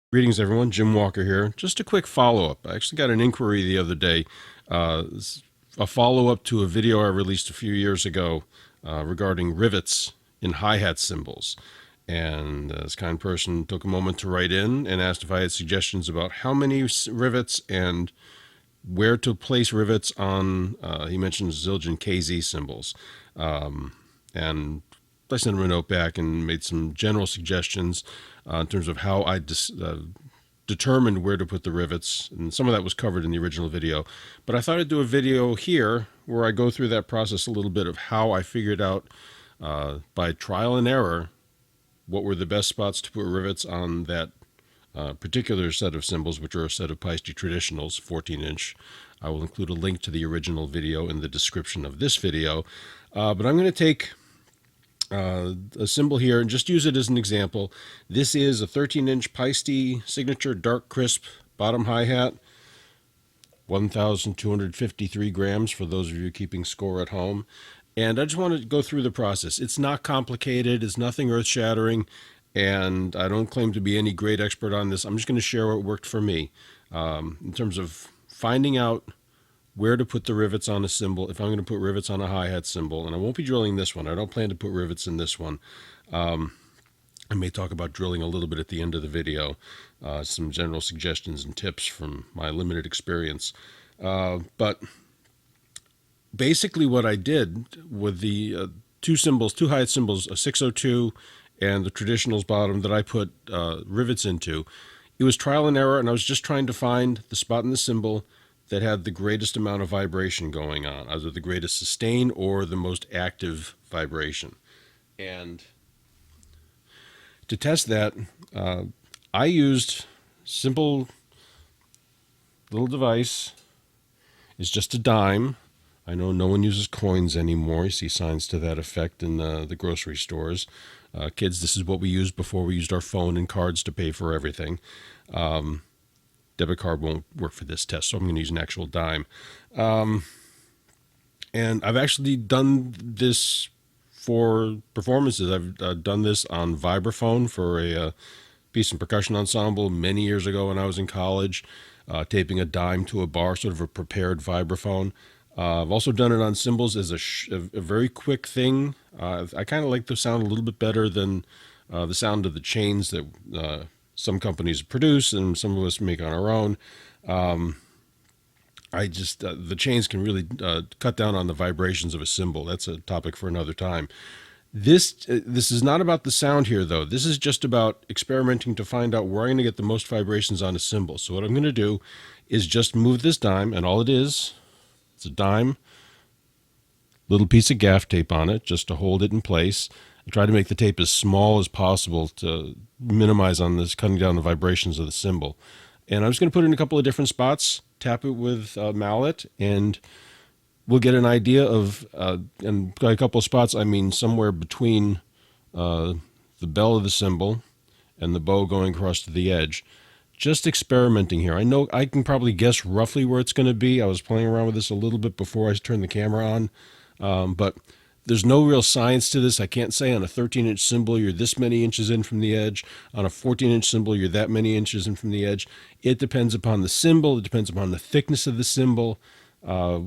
Greetings, everyone. Jim Walker here. Just a quick follow-up. I actually got an inquiry the other day, a follow-up to a video I released a few years ago regarding rivets in hi-hat cymbals. And this kind person took a moment to write in and asked if I had suggestions about how many rivets and where to place rivets on, he mentioned Zildjian KZ cymbals. And I sent him a note back and made some general suggestions in terms of how I determined where to put the rivets, and some of that was covered in the original video. But I thought I'd do a video here where I go through that process a little bit of how I figured out by trial and error what were the best spots to put rivets on that particular set of cymbals, which are a set of Paiste Traditionals, 14-inch. I will include a link to the original video in the description of this video. But I'm going to take a cymbal here and just use it as an example. This is a 13-inch Paiste signature dark crisp bottom hi-hat, 1,253 grams for those of you keeping score at home. And I just want to go through the process. It's not complicated, it's nothing earth-shattering, and I don't claim to be any great expert on this. I'm just going to share what worked for me in terms of finding out where to put the rivets on a cymbal, if I'm going to put rivets on a hi-hat cymbal. And I won't be drilling this one. I don't plan to put rivets in this one. I may talk about drilling a little bit at the end of the video, some general suggestions and tips from my limited experience. But basically what I did with the two hi-hat cymbals, a 602 and the Traditionals bottom that I put rivets into, it was trial and error, and I was just trying to find the spot in the cymbal that had the greatest amount of vibration going on, either the greatest sustain or the most active vibration. And to test that, I used simple little device. It's just a dime. I know no one uses coins anymore. You see signs to that effect in the grocery stores. Kids, this is what we used before we used our phone and cards to pay for everything. Debit card won't work for this test, so I'm going to use an actual dime. And I've actually done this for performances. I've done this on vibraphone for a piece and percussion ensemble many years ago when I was in college, taping a dime to a bar, sort of a prepared vibraphone. I've also done it on cymbals as a very quick thing. I kind of like the sound a little bit better than the sound of the chains that some companies produce and some of us make on our own. The chains can really cut down on the vibrations of a cymbal. That's a topic for another time. This is not about the sound here, though. This is just about experimenting to find out where I'm going to get the most vibrations on a cymbal. So what I'm going to do is just move this dime, and all it is, it's a dime, little piece of gaff tape on it just to hold it in place. I try to make the tape as small as possible to minimize on this, cutting down the vibrations of the cymbal. And I'm just going to put it in a couple of different spots, tap it with a mallet, and we'll get an idea of, and by a couple of spots, I mean somewhere between the bell of the cymbal and the bow going across to the edge. Just experimenting here. I know I can probably guess roughly where it's going to be. I was playing around with this a little bit before I turned the camera on, but there's no real science to this. I can't say on a 13-inch cymbal you're this many inches in from the edge. On a 14-inch cymbal you're that many inches in from the edge. It depends upon the cymbal. It depends upon the thickness of the cymbal. I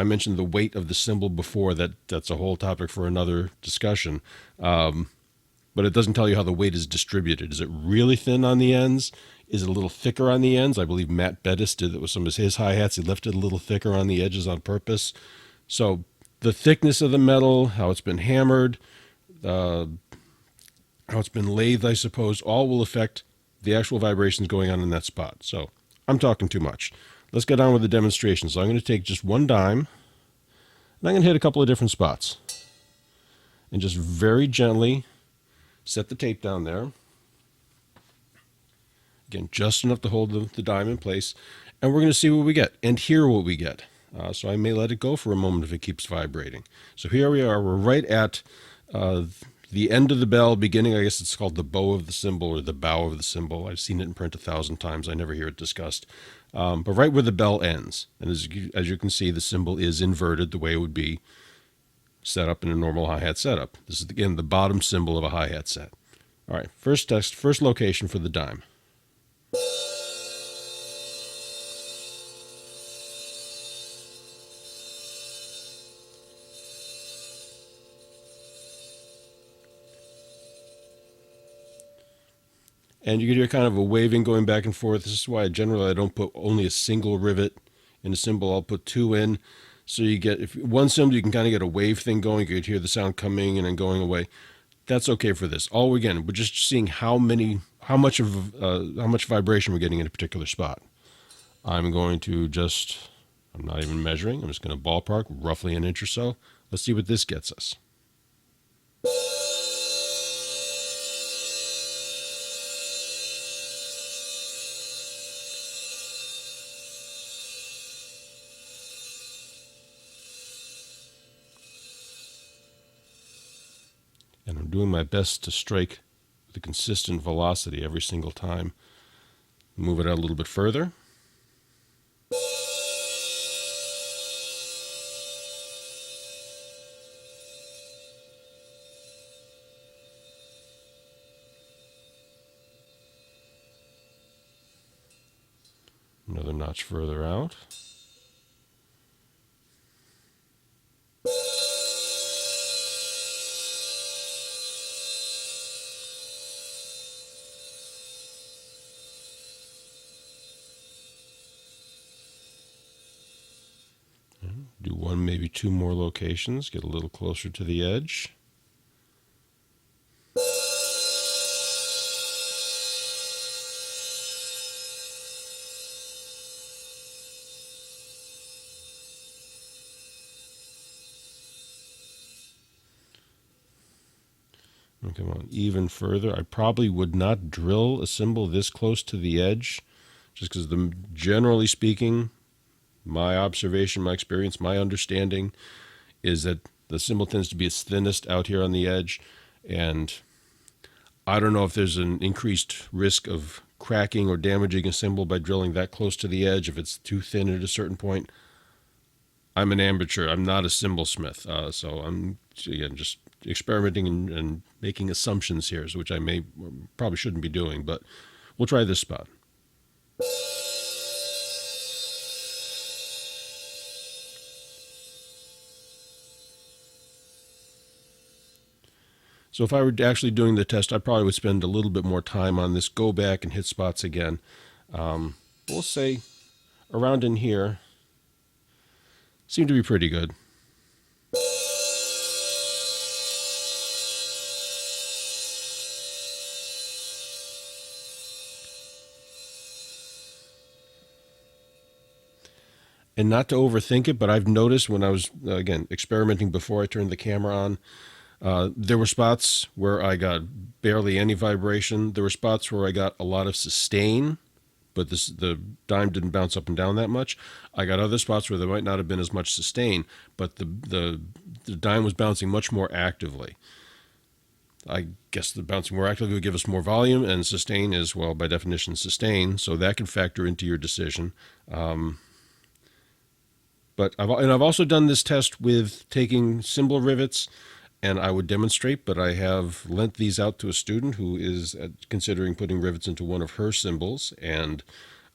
mentioned the weight of the cymbal before. That's a whole topic for another discussion. But it doesn't tell you how the weight is distributed. Is it really thin on the ends? Is it a little thicker on the ends? I believe Matt Bettis did that with some of his hi-hats. He left it a little thicker on the edges on purpose. So the thickness of the metal, how it's been hammered, how it's been lathed, I suppose, all will affect the actual vibrations going on in that spot. So I'm talking too much. Let's get on with the demonstration. So I'm going to take just one dime, and I'm going to hit a couple of different spots. And just very gently set the tape down there. Again, just enough to hold the dime in place. And we're going to see what we get and hear what we get. So I may let it go for a moment if it keeps vibrating. So here we are. We're right at the end of the bell, beginning, I guess it's called the bow of the cymbal or the bow of the cymbal. I've seen it in print 1,000 times. I never hear it discussed. But right where the bell ends. And as you can see, the cymbal is inverted the way it would be set up in a normal hi-hat setup. This is, again, the bottom cymbal of a hi-hat set. All right, first location for the dime. And you can hear kind of a waving going back and forth. This is why generally I don't put only a single rivet in a cymbal. I'll put two in. So you get, if one cymbal, you can kind of get a wave thing going. You could hear the sound coming and then going away. That's okay for this. All again, we're just seeing how much vibration we're getting in a particular spot. I'm going to I'm not even measuring. I'm just going to ballpark roughly an inch or so. Let's see what this gets us. And I'm doing my best to strike with a consistent velocity every single time. Move it out a little bit further. Another notch further out. Do one, maybe two more locations, get a little closer to the edge. And come on, even further. I probably would not drill a cymbal this close to the edge, just because generally speaking, my observation, my experience, my understanding is that the cymbal tends to be its thinnest out here on the edge, and I don't know if there's an increased risk of cracking or damaging a cymbal by drilling that close to the edge if it's too thin at a certain point. I'm an amateur. I'm not a cymbal smith, so I'm again just experimenting and making assumptions here, which I probably shouldn't be doing, but we'll try this spot. So if I were actually doing the test, I probably would spend a little bit more time on this, go back and hit spots again. We'll say around in here, seem to be pretty good. And not to overthink it, but I've noticed when I was, again, experimenting before I turned the camera on, there were spots where I got barely any vibration. There were spots where I got a lot of sustain, but the dime didn't bounce up and down that much. I got other spots where there might not have been as much sustain, but the dime was bouncing much more actively. I guess the bouncing more actively would give us more volume, and sustain is, well, by definition, sustain, so that can factor into your decision. But I've also done this test with taking cymbal rivets, and I would demonstrate, but I have lent these out to a student who is considering putting rivets into one of her cymbals, and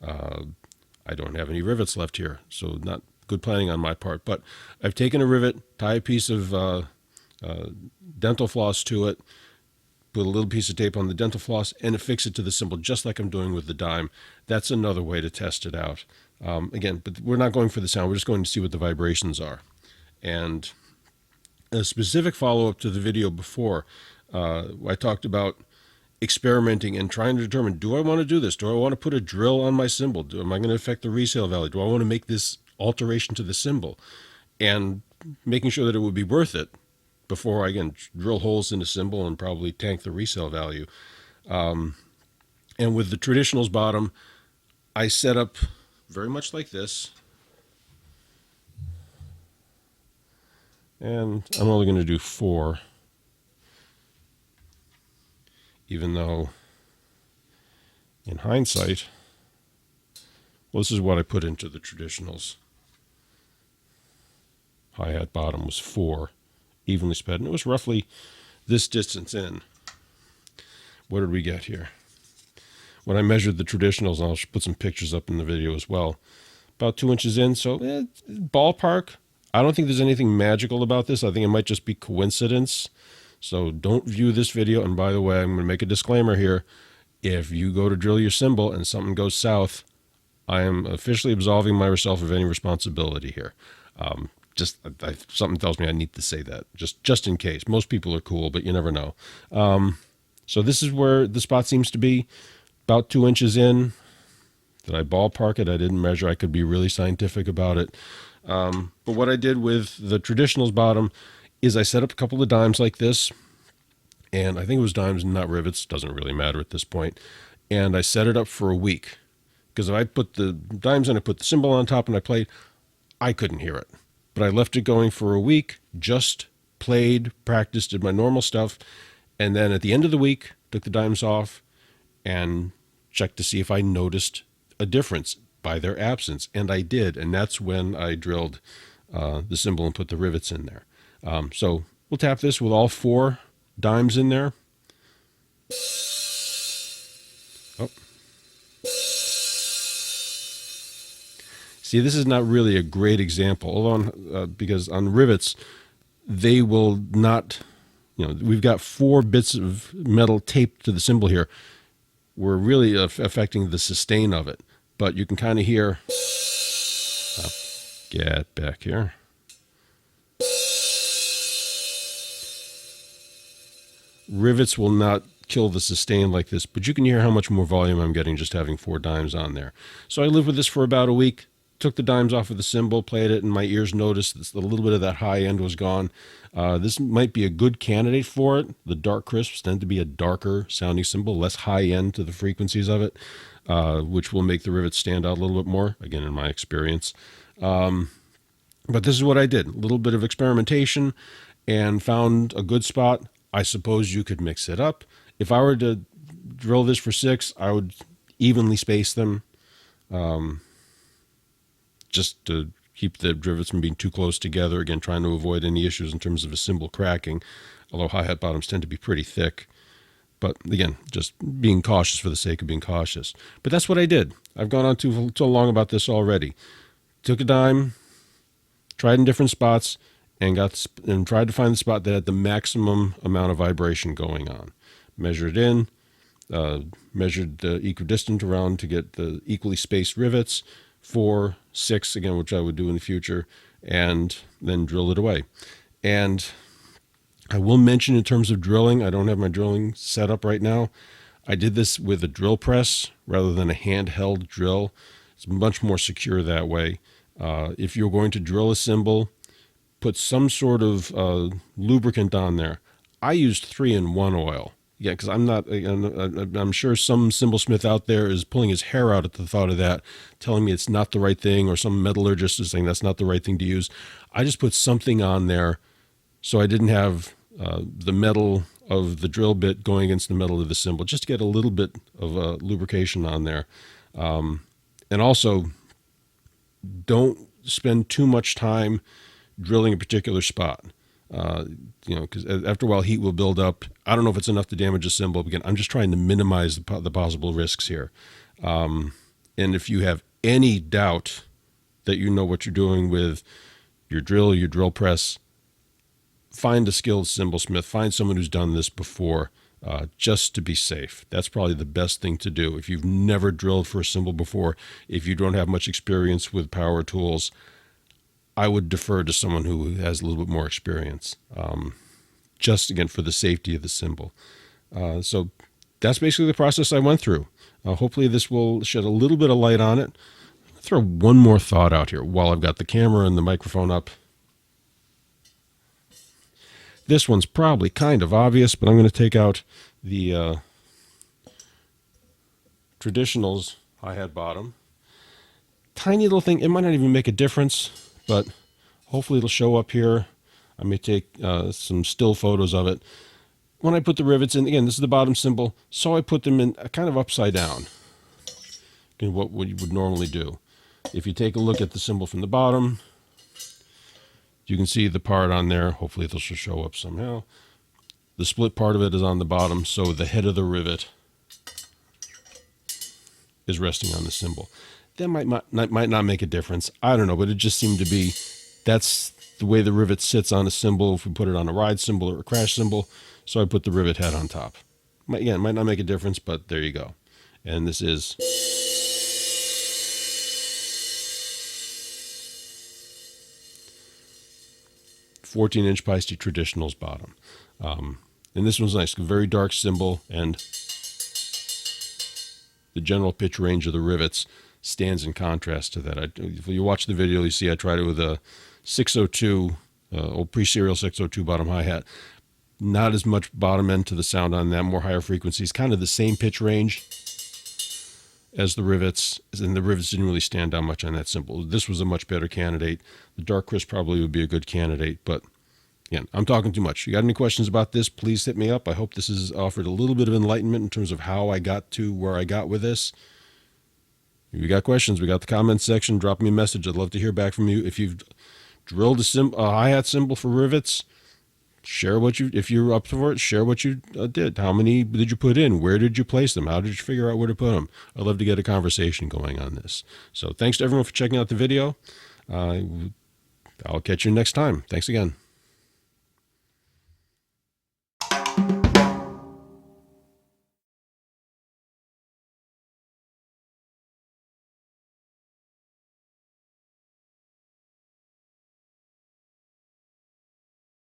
I don't have any rivets left here, so not good planning on my part. But I've taken a rivet, tie a piece of dental floss to it, put a little piece of tape on the dental floss, and affix it to the cymbal, just like I'm doing with the dime. That's another way to test it out. Again, but we're not going for the sound. We're just going to see what the vibrations are. And a specific follow-up to the video before, I talked about experimenting and trying to determine, do I want to do this? Do I want to put a drill on my cymbal? Am I going to affect the resale value? Do I want to make this alteration to the cymbal? And making sure that it would be worth it before I, again, drill holes in the cymbal and probably tank the resale value. And with the Traditionals bottom, I set up very much like this. And I'm only going to do 4, even though in hindsight, well, this is what I put into the Traditionals. Hi-hat bottom was 4, evenly sped, and it was roughly this distance in. What did we get here? When I measured the Traditionals, I'll put some pictures up in the video as well, about 2 inches in, so ballpark. I don't think there's anything magical about this. I think it might just be coincidence. So don't view this video. And by the way, I'm going to make a disclaimer here. If you go to drill your cymbal and something goes south, I am officially absolving myself of any responsibility here. Something tells me I need to say that just in case. Most people are cool, but you never know. So this is where the spot seems to be, about 2 inches in. Did I ballpark it? I didn't measure. I could be really scientific about it. But what I did with the Traditionals bottom is I set up a couple of dimes like this, and I think it was dimes and not rivets. Doesn't really matter at this point. And I set it up for a week, because if I put the dimes in, I put the cymbal on top and I played, I couldn't hear it. But I left it going for a week, just played, practiced, did my normal stuff, and then at the end of the week, took the dimes off and checked to see if I noticed a difference by their absence, and I did, and that's when I drilled the cymbal and put the rivets in there. So we'll tap this with all 4 dimes in there. Oh. See, this is not really a great example, although because on rivets, they will not, we've got 4 bits of metal taped to the cymbal here. We're really affecting the sustain of it, but you can kind of hear, get back here. Rivets will not kill the sustain like this, but you can hear how much more volume I'm getting just having 4 dimes on there. So I lived with this for about a week, took the dimes off of the cymbal, played it, and my ears noticed a little bit of that high end was gone. This might be a good candidate for it. The dark crisps tend to be a darker sounding cymbal, less high end to the frequencies of it, which will make the rivets stand out a little bit more, again, in my experience. But this is what I did. A little bit of experimentation and found a good spot. I suppose you could mix it up. If I were to drill this for 6, I would evenly space them, just to keep the rivets from being too close together. Again, trying to avoid any issues in terms of a cymbal cracking, although hi-hat bottoms tend to be pretty thick. But again, just being cautious for the sake of being cautious. But that's what I did. I've gone on too long about this already. Took a dime, tried in different spots, and tried to find the spot that had the maximum amount of vibration going on. Measured in, measured the equidistant around to get the equally spaced rivets, 4, 6, again, which I would do in the future, and then drill it away. And I will mention in terms of drilling, I don't have my drilling set up right now. I did this with a drill press rather than a handheld drill. It's much more secure that way. If you're going to drill a cymbal, put some sort of lubricant on there. I used 3-in-1 oil. Yeah, because I'm sure some cymbalsmith out there is pulling his hair out at the thought of that, telling me it's not the right thing, or some metallurgist is saying that's not the right thing to use. I just put something on there so I didn't have the metal of the drill bit going against the metal of the cymbal, just to get a little bit of lubrication on there. And also, don't spend too much time drilling a particular spot. Because after a while heat will build up. I don't know if it's enough to damage a cymbal. Again, I'm just trying to minimize the possible risks here. And if you have any doubt that you know what you're doing with your drill, your drill press, find a skilled cymbalsmith. Find someone who's done this before, just to be safe. That's probably the best thing to do. If you've never drilled for a cymbal before, if you don't have much experience with power tools, I would defer to someone who has a little bit more experience, just again for the safety of the cymbal. So that's basically the process I went through. Hopefully this will shed a little bit of light on it. I'll throw one more thought out here while I've got the camera and the microphone up. This one's probably kind of obvious, but I'm going to take out the Traditionals hi-hat bottom. Tiny little thing. It might not even make a difference, but hopefully it'll show up here. I may take some still photos of it. When I put the rivets in, again, this is the bottom cymbal, so I put them in kind of upside down. Okay, what you would normally do. If you take a look at the cymbal from the bottom, you can see the part on there. Hopefully this will show up somehow. The split part of it is on the bottom, so the head of the rivet is resting on the cymbal. That might not make a difference. I don't know, but it just seemed to be, that's the way the rivet sits on a cymbal if we put it on a ride cymbal or a crash cymbal. So I put the rivet head on top. Again, it might not make a difference, but there you go. And this is 14-inch Paiste Traditionals bottom. And this one's nice, very dark cymbal, and the general pitch range of the Rivets stands in contrast to that. If you watch the video, you see I tried it with a 602, old pre-serial 602 bottom hi-hat. Not as much bottom end to the sound on that, more higher frequencies, kind of the same pitch range as the Rivets, and the Rivets didn't really stand out much on that cymbal. This was a much better candidate. The Dark Crisp probably would be a good candidate, but again, I'm talking too much. You got any questions about this, please hit me up. I hope this has offered a little bit of enlightenment in terms of how I got to where I got with this. If you got questions, we got the comments section. Drop me a message. I'd love to hear back from you. If you've drilled a hi-hat cymbal for Rivets, share what you, if you're up for it, share what you did. How many did you put in? Where did you place them? How did you figure out where to put them? I'd love to get a conversation going on this. So thanks to everyone for checking out the video. I'll catch you next time. Thanks again.